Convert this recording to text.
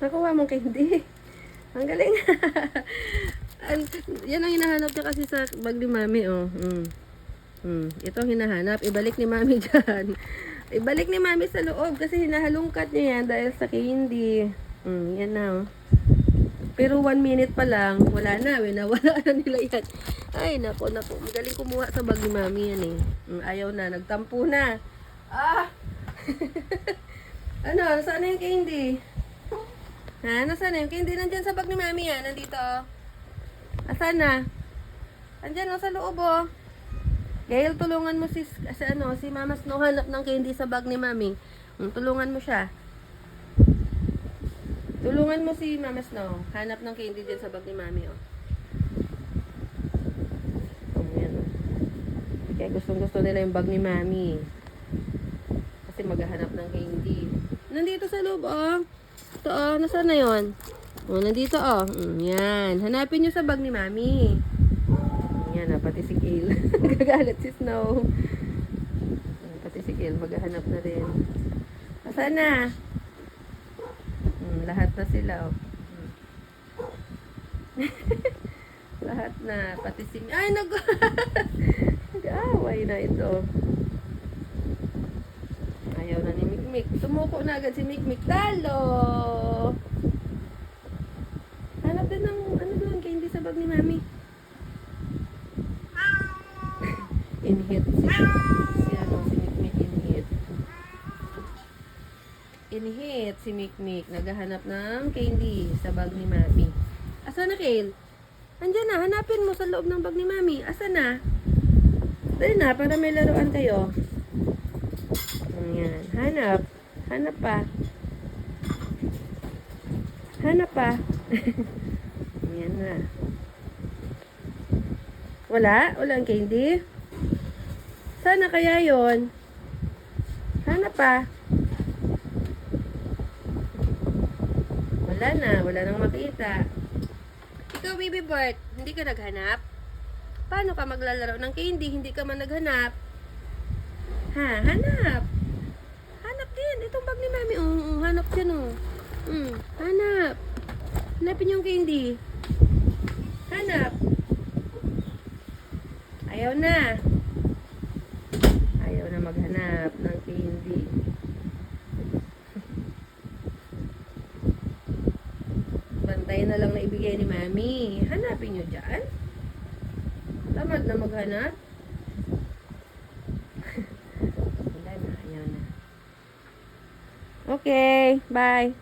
Nakuha mong candy. Ang galing. Yan ang hinahanap niya kasi sa bag ni Mami, oh. Ito ang hinahanap. Ibalik ni Mami dyan. Ibalik ni Mami sa loob kasi hinahalungkat niya yan dahil sa candy. Yan na, oh. Pero 1 minute pa lang, wala na. Nawala na nila yan. Ay, nako. Magaling kumuha sa bag ni Mami yan, eh. Ayaw na. Nagtampo na. Ah! Ano? Saan na yung candy? Ha? Nasaan na yung candy? Nandyan sa bag ni Mami yan. Nandito, oh. Asan na? Andyan, oh, sa loob, oh. Gail, tulungan mo si Mama Snow hanap ng candy sa bag ni Mami. Tulungan mo siya. Tulungan mo si Mama Snow. Hanap ng candy dyan sa bag ni Mami, oh. Yan, oh. Kaya gustong-gusto nila yung bag ni Mami. Kasi maghahanap ng candy. Nandito sa loob, oh. Ito, oh. Nasaan na yun? Oh, nandito, oh. Yan. Hanapin nyo sa bag ni Mami. Yan, ah. Pati si Gail. Gagalit si Snow. Pati si Gail. Maghahanap na rin. Nasaan na? Lahat na sila, oh. Lahat na. Pati si... Ay, nag-aaway na ito. Ayaw na ni Mikmik. Sumuko na agad si Mikmik. Talo! Hanap din ng ano doon, candy sa bag ni Mami. Inhit si Mikmik inhit. Inhit si Mikmik. Naghahanap ng candy sa bag ni Mami. Asa na, Kale? Andyan na, hanapin mo sa loob ng bag ni Mami. Asa na? Dali na, para may laruan kayo. Ayan, hanap. Hanap pa. Hanap pa. Ayan na. Wala? Walang candy? Sana kaya yon? Hanap pa. Wala na. Wala nang makita. Ikaw, Baby Bart, hindi ka naghanap? Paano ka maglalaro ng candy? Hindi ka man naghanap? Ha? Hanap. Hanap din. Itong bag ni Mami. Hanap yan, oh. Hanap. Hanapin yung candy. Hanap. Ayaw na. Ayaw na maghanap ng candy. Bantayan na lang na ibigay ni Mami. Hanapin nyo dyan. Tamad na maghanap. Wala na. Ayaw na. Okay. Bye.